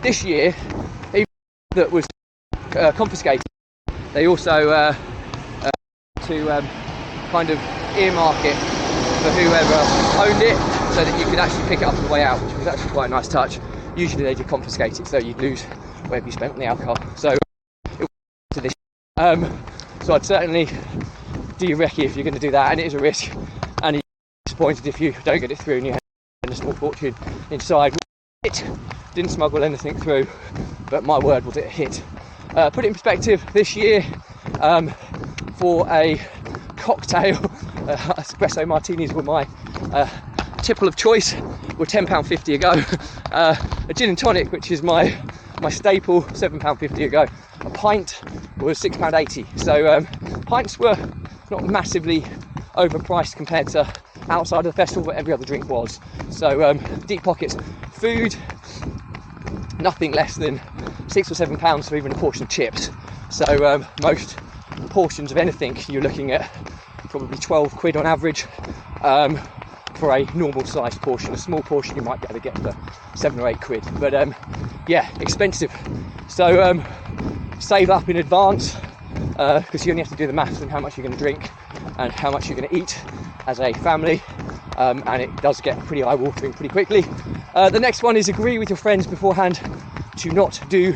this year, even that was confiscated, they also to kind of earmark it for whoever owned it, so that you could actually pick it up on the way out, which was actually quite a nice touch. Usually they do confiscate it, so you'd lose whatever you spent on the alcohol. So it was to this. So I'd certainly do your recce if you're going to do that, and it is a risk, and you're disappointed if you don't get it through and you have a small fortune inside. It didn't smuggle anything through, but my word, was it a hit. Put it in perspective, this year for a cocktail, espresso martinis were my tipple of choice, were £10.50 a go. A gin and tonic, which is my staple, £7.50 a go. A pint was £6.80. So pints were not massively overpriced compared to outside of the festival, but every other drink was. So deep pockets. Food, nothing less than £6 or £7 for even a portion of chips. So most portions of anything, you're looking at probably 12 quid on average for a normal sized portion. A small portion you might be able to get for 7 or 8 quid, but yeah, expensive. So save up in advance, because you only have to do the maths on how much you're going to drink and how much you're going to eat as a family, and it does get pretty eye-watering pretty quickly. The next one is agree with your friends beforehand to not do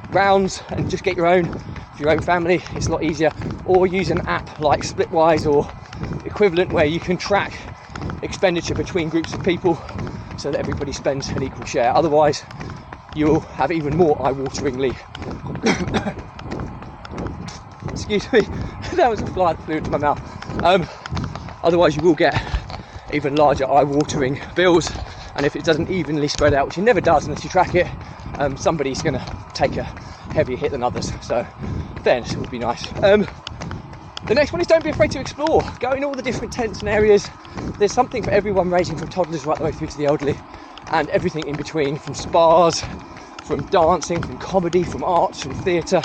rounds and just get your own. For your own family, it's a lot easier, or use an app like Splitwise or equivalent, where you can track expenditure between groups of people so that everybody spends an equal share. Otherwise you'll have even more eye-wateringly excuse me, that was a fly that flew into my mouth. Otherwise you will get even larger eye-watering bills, and if it doesn't evenly spread out, which it never does unless you track it, somebody's going to take a heavier hit than others. So fairness would be nice. The next one is don't be afraid to explore. Go in all the different tents and areas. There's something for everyone, ranging from toddlers right the way through to the elderly, and everything in between, from spas, from dancing, from comedy, from arts, from theatre,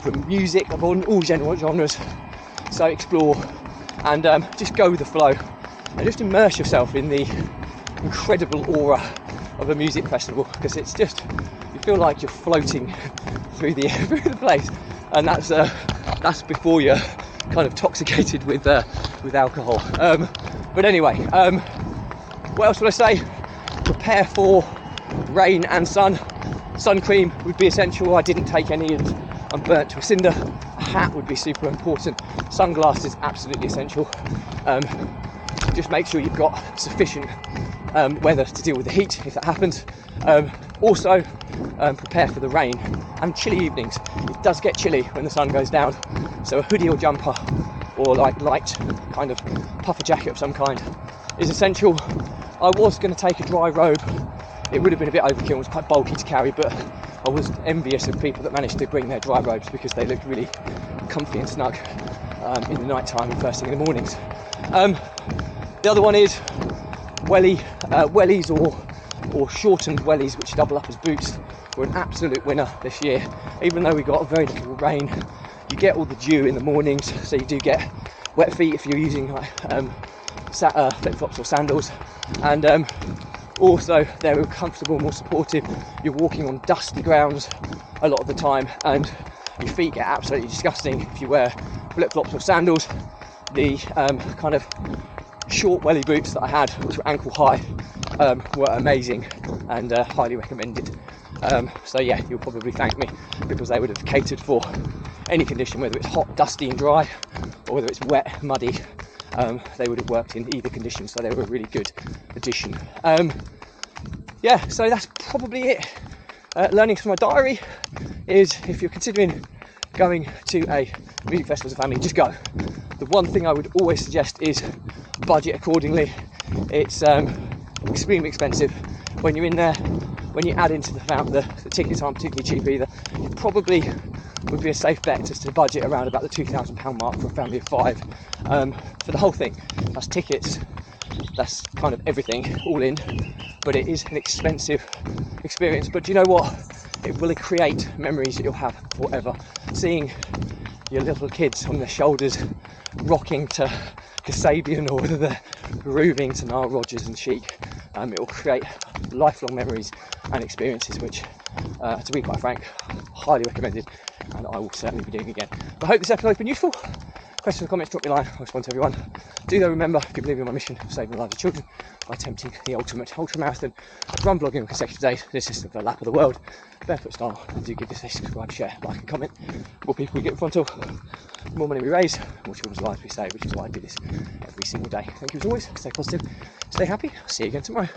from music, of all genres. So explore and just go with the flow and just immerse yourself in the incredible aura of a music festival, because it's just, you feel like you're floating through the place, and that's before you're kind of intoxicated with alcohol. But anyway, what else would I say? Prepare for rain and sun. Sun cream would be essential. I didn't take any and I'm burnt to a cinder. A hat would be super important. Sunglasses, absolutely essential. Just make sure you've got sufficient weather to deal with the heat if that happens. Also, prepare for the rain and chilly evenings. It does get chilly when the sun goes down, so a hoodie or jumper, or like light kind of puffer jacket of some kind, is essential. I was going to take a dry robe. It would have been a bit overkill. It was quite bulky to carry, but I was envious of people that managed to bring their dry robes, because they looked really comfy and snug in the night time and first thing in the mornings. The other one is wellies or shortened wellies, which double up as boots, were an absolute winner this year. Even though we got very little rain, you get all the dew in the mornings, so you do get wet feet if you're using flip-flops or sandals, and also they're comfortable, more supportive. You're walking on dusty grounds a lot of the time, and your feet get absolutely disgusting if you wear flip-flops or sandals. The kind of short welly boots that I had, which were ankle high, were amazing and highly recommended. So yeah, you'll probably thank me, because they would have catered for any condition, whether it's hot, dusty and dry, or whether it's wet, muddy. They would have worked in either condition, so they were a really good addition. Yeah, so that's probably it. Learnings from my diary is, if you're considering going to a music festival as a family, just go. The one thing I would always suggest is budget accordingly. It's extremely expensive. When you're in there, when you add into the tickets aren't particularly cheap either. It probably would be a safe bet just to budget around about the £2,000 mark for a family of 5 for the whole thing. That's tickets, that's kind of everything all in, but it is an expensive experience. But do you know what? It will create memories that you'll have forever. Seeing your little kids on their shoulders rocking to Kasabian, or whether they're grooving to Nile Rodgers and Chic, it will create lifelong memories and experiences which To be quite frank, highly recommended, and I will certainly be doing it again. But I hope this episode has been useful. Questions or comments, drop me a line. I'll respond to everyone. Do though remember, if you believe in my mission of saving the lives of children by attempting the ultimate ultra marathon, run, blogging on consecutive days, the assistant for a lap of the world, barefoot style, and do give this a subscribe, share, like and comment. The more people we get in front of, the more money we raise, the more children's lives we save, which is why I do this every single day. Thank you as always. Stay positive, stay happy. I'll see you again tomorrow.